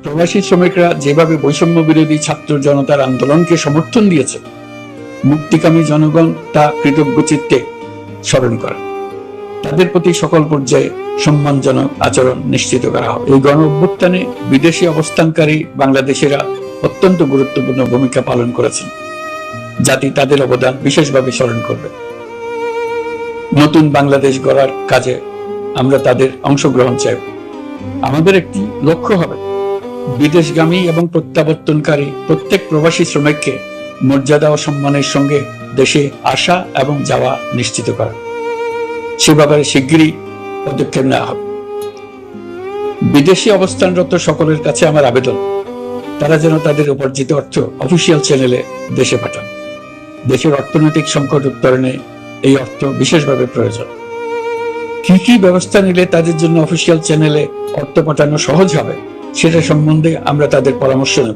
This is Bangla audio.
প্রবাসী শ্রমিকরা যেভাবে বৈষম্য বিরোধী ছাত্র জনতার আন্দোলনকে সমর্থন দিয়েছে, মুক্তিকামী জনগণ তা কৃতজ্ঞ চিত্তে স্মরণ করে। তাদের প্রতি সকল পর্যায়ে সম্মানজনক আচরণ নিশ্চিত করা হবে। এই গণ অভ্যুত্থানে বিদেশি অবস্থানকারী বাংলাদেশিরা অত্যন্ত গুরুত্বপূর্ণ ভূমিকা পালন করেছেন। জাতি তাদের অবদান বিশেষভাবে স্মরণ করবে। নতুন বাংলাদেশ গড়ার কাজে আমরা তাদের অংশগ্রহণ চাইব। আমাদের একটি লক্ষ্য হবে বিদেশগামী এবং প্রত্যাবর্তনকারী প্রত্যেক প্রবাসী শ্রমিককে মর্যাদা ও সম্মানের সঙ্গে দেশে আসা এবং যাওয়া নিশ্চিত করা। সে ব্যাপারে শিগগিরই পদক্ষেপ নেওয়া হবে। বিদেশি অবস্থানরত সকলের কাছে আমার আবেদন, তারা যেন তাদের উপার্জিত অর্থ অফিসিয়াল চ্যানেলে দেশে পাঠান। দেশের অর্থনৈতিক সংকট উত্তরণে এই অর্থ বিশেষভাবে প্রয়োজন। কি কি ব্যবস্থা নিলে তাদের জন্য অফিসিয়াল চ্যানেলে অর্থ পাঠানো সহজ হবে সেটা সম্বন্ধে আমরা তাদের পরামর্শ নেব।